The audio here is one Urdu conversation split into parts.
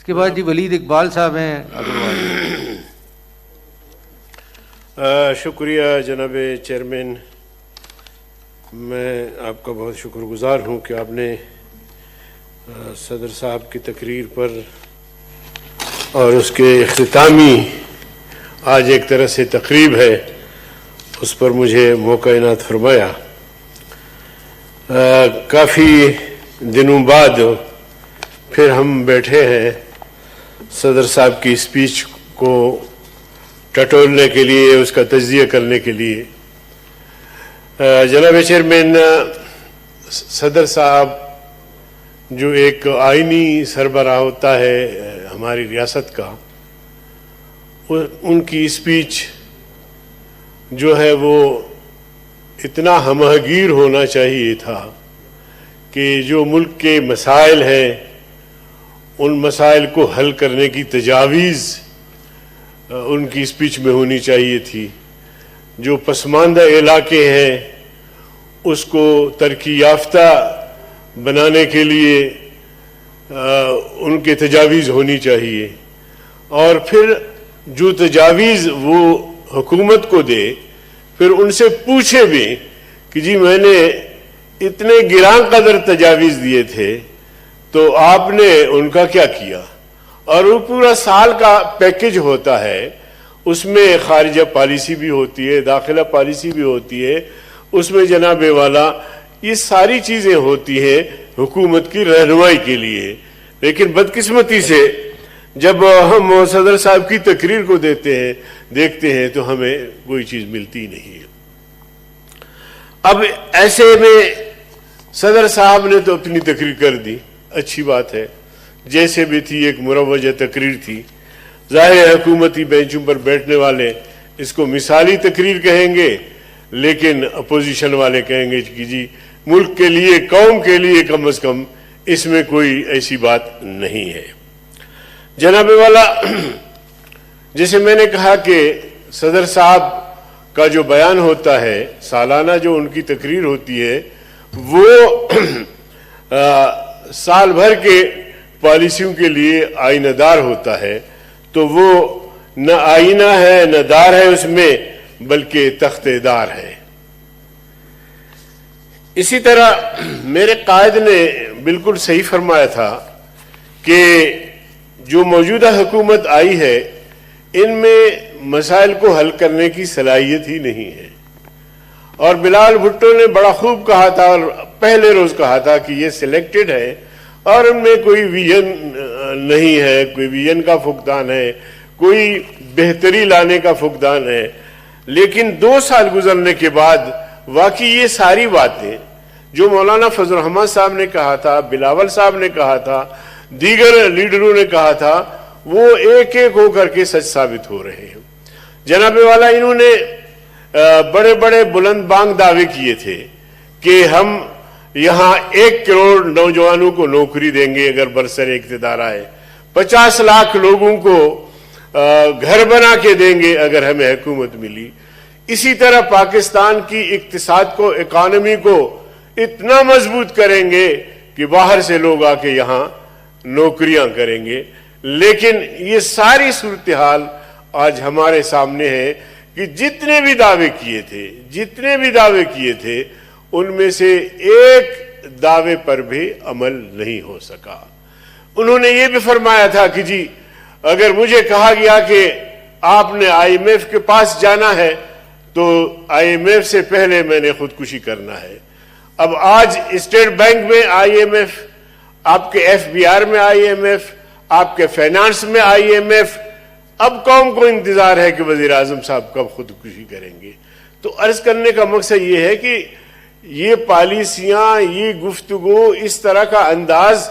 کے بعد جی ولید اقبال صاحب ہیں. شکریہ جناب چیئرمین. میں آپ کا بہت شکر گزار ہوں کہ آپ نے صدر صاحب کی تقریر پر اور اس کے اختتامی آج ایک طرح سے تقریب ہے اس پر مجھے موقع عنایت فرمایا. کافی دنوں بعد پھر ہم بیٹھے ہیں صدر صاحب کی اسپیچ کو ٹٹولنے کے لیے, اس کا تجزیہ کرنے کے لیے. جناب چیئرمین, صدر صاحب جو ایک آئینی سربراہ ہوتا ہے ہماری ریاست کا, ان کی اسپیچ جو ہے وہ اتنا ہمہ گیر ہونا چاہیے تھا کہ جو ملک کے مسائل ہیں ان مسائل کو حل کرنے کی تجاویز ان کی اسپیچ میں ہونی چاہیے تھی. جو پسماندہ علاقے ہیں اس کو ترقی یافتہ بنانے کے لیے ان کے تجاویز ہونی چاہیے, اور پھر جو تجاویز وہ حکومت کو دے پھر ان سے پوچھے بھی کہ جی میں نے اتنے گراں قدر تجاویز دیے تھے تو آپ نے ان کا کیا کیا. اور وہ پورا سال کا پیکج ہوتا ہے, اس میں خارجہ پالیسی بھی ہوتی ہے, داخلہ پالیسی بھی ہوتی ہے, اس میں جناب والا یہ ساری چیزیں ہوتی ہیں حکومت کی رہنمائی کے لیے. لیکن بدقسمتی سے جب ہم صدر صاحب کی تقریر کو دیکھتے ہیں تو ہمیں کوئی چیز ملتی نہیں ہے. اب ایسے میں صدر صاحب نے تو اپنی تقریر کر دی, اچھی بات ہے, جیسے بھی تھی ایک مروجہ تقریر تھی. ظاہر ہے حکومتی بینچوں پر بیٹھنے والے اس کو مثالی تقریر کہیں گے, لیکن اپوزیشن والے کہیں گے کہ جی ملک کے لیے, قوم کے لیے کم از کم اس میں کوئی ایسی بات نہیں ہے. جناب والا, جیسے میں نے کہا کہ صدر صاحب کا جو بیان ہوتا ہے, سالانہ جو ان کی تقریر ہوتی ہے, وہ سال بھر کے پالیسیوں کے لیے آئینہ دار ہوتا ہے. تو وہ نہ آئینہ ہے نہ دار ہے اس میں, بلکہ تختہ دار ہے. اسی طرح میرے قائد نے بالکل صحیح فرمایا تھا کہ جو موجودہ حکومت آئی ہے ان میں مسائل کو حل کرنے کی صلاحیت ہی نہیں ہے. اور بلال بھٹو نے بڑا خوب کہا تھا, اور پہلے روز کہا تھا کہ یہ سلیکٹڈ ہے اور ان میں کوئی ویژن نہیں ہے, کوئی ویژن کا فقدان ہے, کوئی بہتری لانے کا فقدان ہے. لیکن 2 سال گزرنے کے بعد واقعی یہ ساری باتیں جو مولانا فضل الرحمان صاحب نے کہا تھا, بلاول صاحب نے کہا تھا, دیگر لیڈروں نے کہا تھا, وہ ایک ایک ہو کر کے سچ ثابت ہو رہے ہیں. جناب والا, انہوں نے بڑے بڑے بلند بانگ دعوے کیے تھے کہ ہم یہاں 1 کروڑ نوجوانوں کو نوکری دیں گے اگر برسر اقتدار آئے, 50 لاکھ لوگوں کو گھر بنا کے دیں گے اگر ہمیں حکومت ملی. اسی طرح پاکستان کی اقتصاد کو, اکانومی کو اتنا مضبوط کریں گے کہ باہر سے لوگ آ کے یہاں نوکریاں کریں گے. لیکن یہ ساری صورتحال آج ہمارے سامنے ہے کہ جتنے بھی دعوے کیے تھے ان میں سے ایک دعوے پر بھی عمل نہیں ہو سکا. انہوں نے یہ بھی فرمایا تھا کہ جی اگر مجھے کہا گیا کہ آپ نے IMF کے پاس جانا ہے تو IMF سے پہلے میں نے خودکشی کرنا ہے. اب آج اسٹیٹ بینک میں IMF, آپ کے FBR میں IMF, آپ کے فائنانس میں IMF, اب قوم کو انتظار ہے کہ وزیر اعظم صاحب کب خودکشی کریں گے. تو عرض کرنے کا مقصد یہ ہے کہ یہ پالیسیاں, یہ گفتگو, اس طرح کا انداز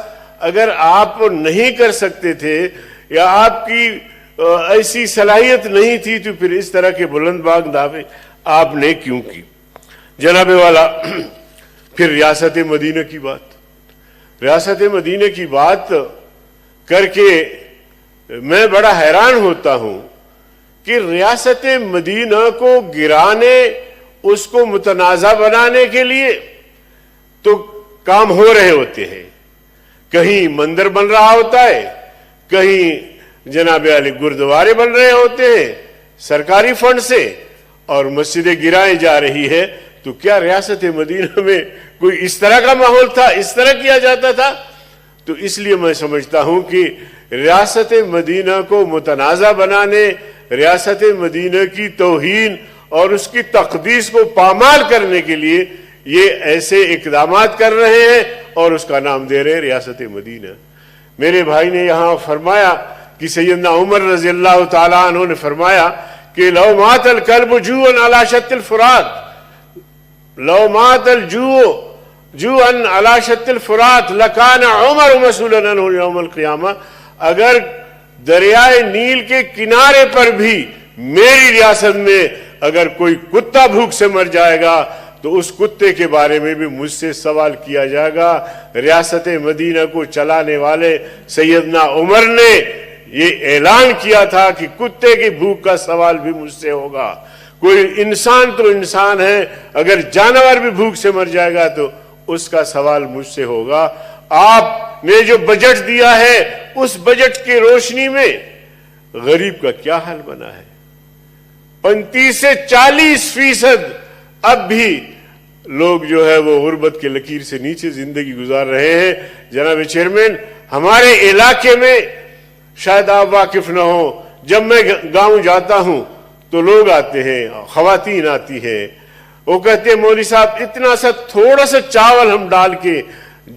اگر آپ نہیں کر سکتے تھے یا آپ کی ایسی صلاحیت نہیں تھی تو پھر اس طرح کے بلند بانگ دعوے آپ نے کیوں کی. جناب والا, پھر ریاست مدینہ کی بات کر کے میں بڑا حیران ہوتا ہوں کہ ریاست مدینہ کو گرانے, اس کو متنازع بنانے کے لیے تو کام ہو رہے ہوتے ہیں. کہیں مندر بن رہا ہوتا ہے, کہیں جناب علی گردوارے بن رہے ہوتے ہیں سرکاری فنڈ سے اور مسجدیں گرائیں جا رہی ہے، تو کیا ریاست مدینہ میں کوئی اس طرح کا ماحول تھا، اس طرح کیا جاتا تھا؟ تو اس لیے میں سمجھتا ہوں کہ ریاست مدینہ کو متنازع بنانے، ریاست مدینہ کی توہین اور اس کی تقدیس کو پامال کرنے کے لیے یہ ایسے اقدامات کر رہے ہیں اور اس کا نام دے رہے ہیں ریاست مدینہ۔ میرے بھائی نے یہاں فرمایا کہ سیدنا عمر رضی اللہ تعالیٰ عنہ نے فرمایا کہ لو مات الکلب جوعا علی شط الفرات، لو مات الجوع جوعا علی شط الفرات لکان عمر مسئولا عنہ یوم القیامہ، اگر دریائے نیل کے کنارے پر بھی میری ریاست میں اگر کوئی کتا بھوک سے مر جائے گا تو اس کتے کے بارے میں بھی مجھ سے سوال کیا جائے گا۔ ریاست مدینہ کو چلانے والے سیدنا عمر نے یہ اعلان کیا تھا کہ کتے کی بھوک کا سوال بھی مجھ سے ہوگا۔ کوئی انسان تو انسان ہے، اگر جانور بھی بھوک سے مر جائے گا تو اس کا سوال مجھ سے ہوگا۔ آپ نے جو بجٹ دیا ہے اس بجٹ کی روشنی میں غریب کا کیا حال بنا ہے؟ 35 سے 40% اب بھی لوگ جو ہے وہ غربت کے لکیر سے نیچے زندگی گزار رہے ہیں۔ جناب چیئرمین، ہمارے علاقے میں شاید آپ واقف نہ ہوں، جب میں گاؤں جاتا ہوں تو لوگ آتے ہیں، خواتین آتی ہیں، وہ کہتے ہیں مولوی صاحب اتنا سا تھوڑا سا چاول ہم ڈال کے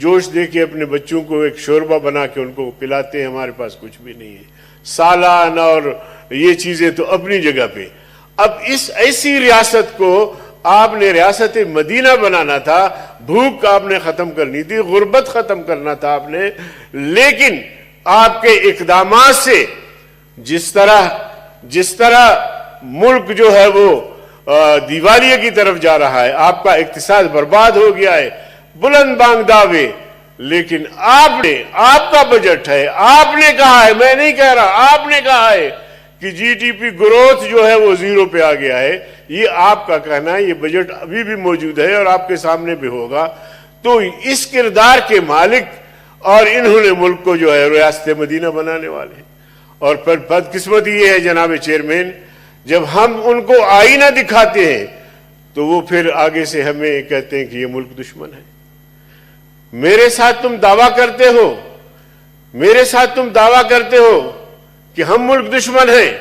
جوش دے کے اپنے بچوں کو ایک شوربہ بنا کے ان کو پلاتے ہیں، ہمارے پاس کچھ بھی نہیں ہے۔ سالان اور یہ چیزیں تو اپنی جگہ پہ۔ اب اس ایسی ریاست کو آپ نے ریاست مدینہ بنانا تھا، بھوک آپ نے ختم کرنی تھی، غربت ختم کرنا تھا آپ نے، لیکن آپ کے اقدامات سے جس طرح ملک جو ہے وہ دیوالیے کی طرف جا رہا ہے، آپ کا اقتصاد برباد ہو گیا ہے، بلند بانگ دعوے، لیکن آپ کا بجٹ ہے، آپ نے کہا ہے، میں نہیں کہہ رہا، آپ نے کہا ہے کہ جی ڈی پی گروتھ جو ہے وہ 0 پہ آ گیا ہے، یہ آپ کا کہنا ہے، یہ بجٹ ابھی بھی موجود ہے اور آپ کے سامنے بھی ہوگا۔ تو اس کردار کے مالک اور انہوں نے ملک کو جو ہے ریاست مدینہ بنانے والے ہیں۔ اور پھر بدقسمتی یہ ہے جناب چیئرمین، جب ہم ان کو آئینہ دکھاتے ہیں تو وہ پھر آگے سے ہمیں کہتے ہیں کہ یہ ملک دشمن ہے۔ میرے ساتھ تم دعویٰ کرتے ہو کہ ہم ملک دشمن ہیں،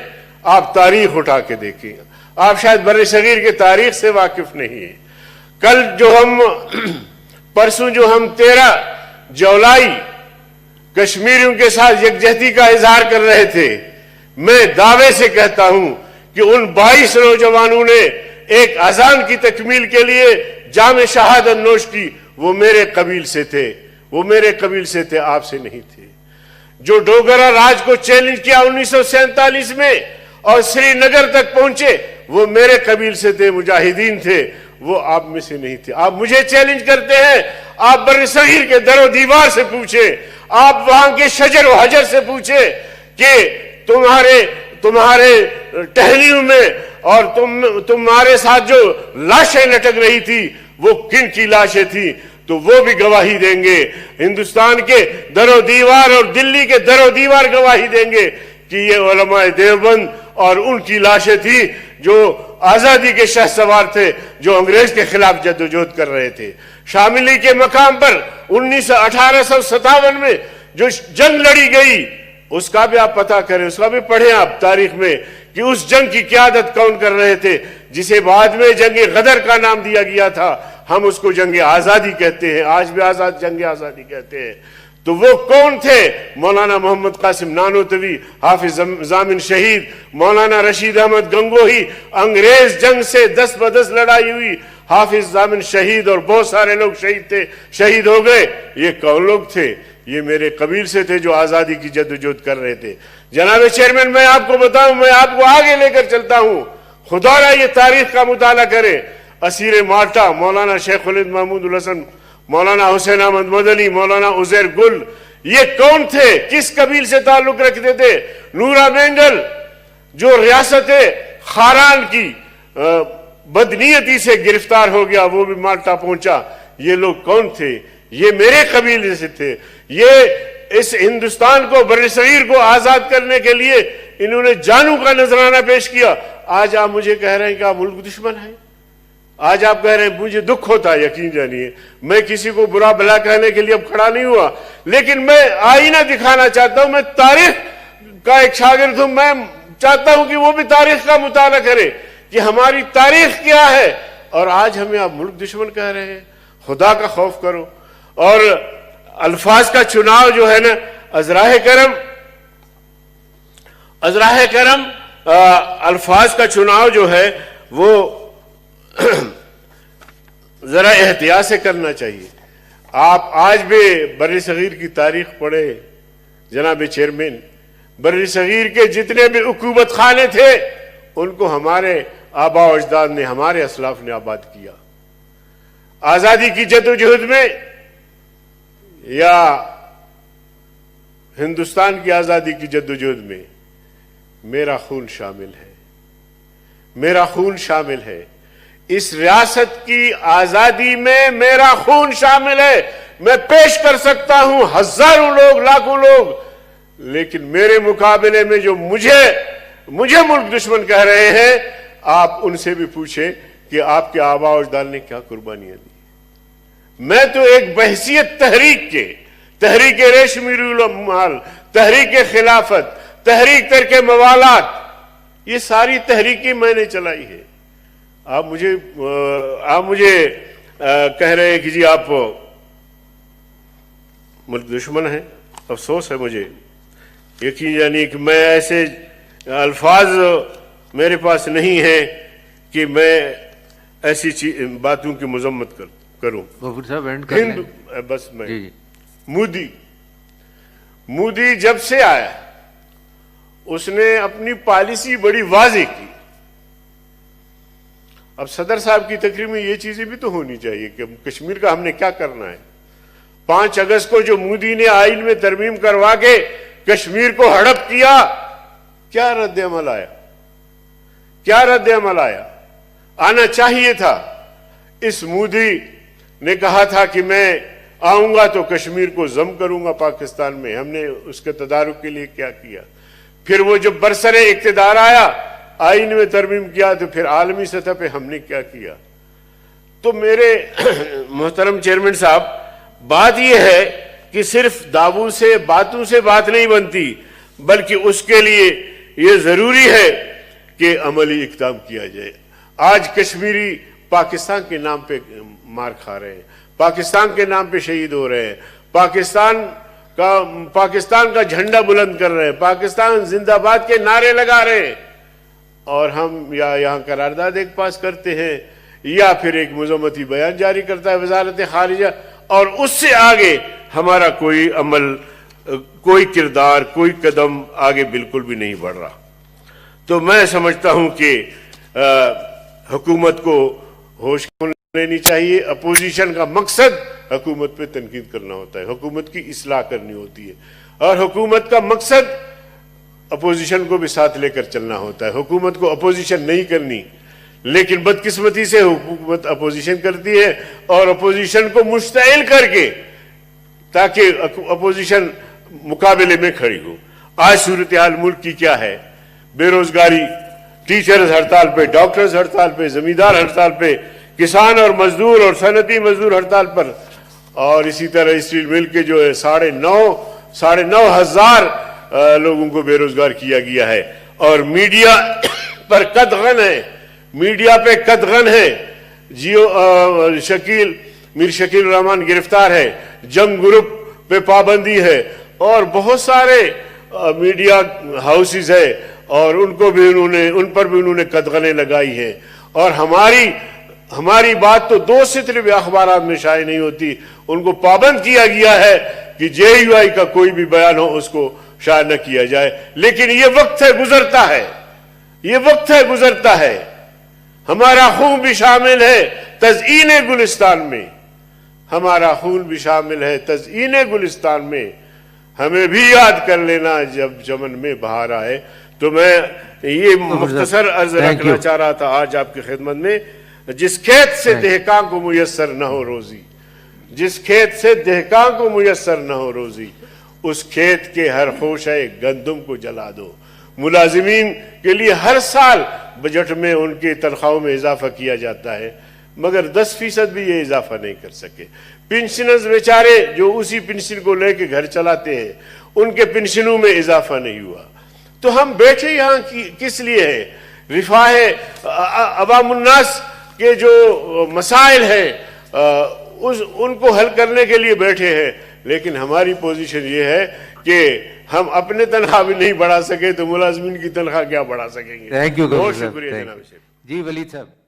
آپ تاریخ اٹھا کے دیکھیں، آپ شاید بر صغیر کے تاریخ سے واقف نہیں ہیں۔ پرسوں جو ہم 13 جولائی کشمیریوں کے ساتھ یکجہتی کا اظہار کر رہے تھے، میں دعوے سے کہتا ہوں کہ ان 22 نوجوانوں نے ایک اذان کی تکمیل کے لیے جام شہادت نوش کی، وہ میرے قبیل سے تھے، آپ سے نہیں تھے۔ جو ڈوگرا راج کو چیلنج کیا 1947 میں اور سری نگر تک پہنچے، وہ میرے قبیل سے تھے، مجاہدین تھے، وہ آپ میں سے نہیں تھے۔ آپ مجھے چیلنج کرتے ہیں، آپ بر صغیر کے در و دیوار سے پوچھیں، آپ وہاں کے شجر و حجر سے پوچھیں کہ تمہارے ٹہنیوں میں اور تمہارے ساتھ جو لاشیں لٹک رہی تھی وہ کن کی لاشیں تھی، تو وہ بھی گواہی دیں گے۔ ہندوستان کے در و دیوار اور دلی کے در و دیوار گواہی دیں گے کہ یہ علماء دیوبند اور ان کی لاشیں تھیں جو آزادی کے شہسوار تھے، جو انگریز کے خلاف جدوجہد کر رہے تھے۔ شاملی کے مقام پر 1857 میں جو جنگ لڑی گئی، اس کا بھی آپ پتہ کریں، اس کا بھی پڑھیں آپ تاریخ میں کہ اس جنگ کی قیادت کون کر رہے تھے، جسے بعد میں جنگ غدر کا نام دیا گیا تھا۔ ہم اس کو جنگ آزادی کہتے ہیں، آج بھی جنگ آزادی کہتے ہیں۔ تو وہ کون تھے؟ مولانا محمد قاسم نانوتوی، حافظ ضامن شہید، مولانا رشید احمد گنگوہی، انگریز جنگ سے دست بدست لڑائی ہوئی، حافظ ضامن شہید اور بہت سارے لوگ شہید ہو گئے۔ یہ کون لوگ تھے؟ یہ میرے قبیل سے تھے جو آزادی کی جدوجہد کر رہے تھے۔ جناب چیئرمین، میں آپ کو بتاؤں، میں آپ کو آگے لے کر چلتا ہوں، خدا را یہ تاریخ کا مطالعہ کریں۔ اسیر مالٹا مولانا شیخ الہند محمود الحسن، مولانا حسین احمد مدنی، مولانا عزیر گل، یہ کون تھے؟ کس قبیل سے تعلق رکھتے تھے؟ نورا مینگل جو ریاست خاران کی بدنیتی سے گرفتار ہو گیا، وہ بھی مالٹا پہنچا۔ یہ لوگ کون تھے؟ یہ میرے قبیلے سے تھے۔ یہ اس ہندوستان کو، بر صغیر کو آزاد کرنے کے لیے انہوں نے جانوں کا نذرانہ پیش کیا. آج آپ مجھے کہہ رہے ہیں کہ آپ ملک دشمن ہیں. آج آپ کہہ رہے ہیں، مجھے دکھ ہوتا ہے، یقین جانیے میں کسی کو برا بھلا کہنے کے لیے اب کھڑا نہیں ہوا، لیکن میں آئینہ دکھانا چاہتا ہوں. میں تاریخ کا ایک شاگرد ہوں. میں چاہتا ہوں کہ وہ بھی تاریخ کا مطالعہ کرے کہ ہماری تاریخ کیا ہے. اور آج ہمیں آپ ملک دشمن کہہ رہے ہیں. خدا کا خوف کرو. اور الفاظ کا چناؤ جو ہے نا، ازراہ کرم الفاظ کا چناؤ جو ہے وہ ذرا احتیاط سے کرنا چاہیے. آپ آج بھی بر صغیر کی تاریخ پڑھے جناب چیئرمین، بر صغیر کے جتنے بھی حکومت خانے تھے ان کو ہمارے آباء و اجداد نے، ہمارے اسلاف نے آباد کیا. آزادی کی جدوجہد میں یا ہندوستان کی آزادی کی جدوجہد میں میرا خون شامل ہے، میرا خون شامل ہے. اس ریاست کی آزادی میں میرا خون شامل ہے. میں پیش کر سکتا ہوں ہزاروں لوگ، لاکھوں لوگ، لیکن میرے مقابلے میں جو مجھے ملک دشمن کہہ رہے ہیں، آپ ان سے بھی پوچھیں کہ آپ کے آباء و اجداد نے کیا قربانیاں دی. میں تو ایک بحیثیت تحریک ریشمی مال، تحریک خلافت، تحریک ترک موالات، یہ ساری تحریکیں میں نے چلائی ہے. آپ مجھے کہہ رہے ہیں کہ جی آپ ملک دشمن ہیں. افسوس ہے مجھے، یقین جانیے کہ میں ایسے الفاظ میرے پاس نہیں ہیں کہ میں ایسی باتوں کی مذمت کروں. غفور صاحب اینڈ کر لیں. بس میں جی. مودی جب سے آیا اس نے اپنی پالیسی بڑی واضح کی. اب صدر صاحب کی تقریر میں یہ چیزیں بھی تو ہونی چاہیے کہ کشمیر کا ہم نے کیا کرنا ہے. 5 اگست کو جو مودی نے آئین میں ترمیم کروا کے کشمیر کو ہڑپ کیا، کیا رد عمل آیا؟ کیا رد عمل آیا؟ آنا چاہیے تھا. اس مودی نے کہا تھا کہ میں آؤں گا تو کشمیر کو ضم کروں گا پاکستان میں. ہم نے اس کے تدارک کے لیے کیا کیا؟ پھر وہ جب برسر اقتدار آیا، آئین میں ترمیم کیا، تو پھر عالمی سطح پہ ہم نے کیا کیا؟ تو میرے محترم چیئرمین صاحب، بات یہ ہے کہ صرف دعووں سے، باتوں سے بات نہیں بنتی، بلکہ اس کے لیے یہ ضروری ہے کہ عملی اقدام کیا جائے. آج کشمیری پاکستان کے نام پہ مار کھا رہے ہیں، پاکستان کے نام پہ شہید ہو رہے ہیں، پاکستان کا جھنڈا بلند کر رہے ہیں، پاکستان زندہ باد کے نعرے لگا رہے ہیں، اور ہم یا یہاں قرارداد ایک پاس کرتے ہیں یا پھر ایک مذمتی بیان جاری کرتا ہے وزارت خارجہ، اور اس سے آگے ہمارا کوئی عمل، کوئی کردار، کوئی قدم آگے بالکل بھی نہیں بڑھ رہا. تو میں سمجھتا ہوں کہ حکومت کو ہوش لینی چاہیے. اپوزیشن کا مقصد حکومت پہ تنقید کرنا ہوتا ہے، حکومت کی اصلاح کرنی ہوتی ہے، اور حکومت کا مقصد اپوزیشن کو بھی ساتھ لے کر چلنا ہوتا ہے. حکومت کو اپوزیشن نہیں کرنی، لیکن بدقسمتی سے حکومت اپوزیشن کرتی ہے، اور اپوزیشن کو مشتعل کر کے تاکہ اپوزیشن مقابلے میں کھڑی ہو. آج صورتحال ملک کی کیا ہے؟ بے روزگاری، ٹیچرز ہڑتال پہ، ڈاکٹرز ہڑتال پہ، زمیندار ہڑتال پہ، کسان اور مزدور اور صنعتی مزدور ہڑتال پر، اور اسی طرح اسٹیل مل کے جو ہے 9,500 ہزار لوگوں کو بے روزگار کیا گیا ہے. اور میڈیا پر قدغن ہے، میڈیا پہ قدغن ہے. میر شکیل الرحمان گرفتار ہے، جنگ گروپ پہ پابندی ہے، اور بہت سارے میڈیا ہاؤسز ہے، اور ان پر بھی انہوں نے قدغنیں لگائی ہیں. اور ہماری بات تو 2 سطر بھی اخبارات میں شائع نہیں ہوتی. ان کو پابند کیا گیا ہے کہ JUI کا کوئی بھی بیان ہو اس کو شائع نہ کیا جائے. لیکن یہ وقت ہے، گزرتا ہے، یہ وقت ہے، گزرتا ہے. ہمارا خون بھی شامل ہے تزئین گلستان میں، ہمارا خون بھی شامل ہے تزئین گلستان میں. ہمیں بھی یاد کر لینا جب چمن میں بہار آئے. تو میں یہ مختصر عرض رکھنا چاہ رہا تھا آج آپ کی خدمت میں. جس کھیت سے دہقاں کو میسر نہ ہو روزی، جس کھیت سے دہقاں کو میسر نہ ہو روزی، اس کھیت کے ہر خوشہ گندم کو جلا دو. ملازمین کے لیے ہر سال بجٹ میں ان کی تنخواہوں میں اضافہ کیا جاتا ہے مگر 10% بھی یہ اضافہ نہیں کر سکے. پنشنرز بیچارے جو اسی پنشن کو لے کے گھر چلاتے ہیں ان کے پنشنوں میں اضافہ نہیں ہوا. تو ہم بیٹھے یہاں کس لیے ہیں؟ رفاہ عوام الناس کے جو مسائل ہیں ان کو حل کرنے کے لیے بیٹھے ہیں. لیکن ہماری پوزیشن یہ ہے کہ ہم اپنے تنخواہ بھی نہیں بڑھا سکے تو ملازمین کی تنخواہ کیا بڑھا سکیں گے. Thank you. بہت شکریہ جناب. جی ولید صاحب.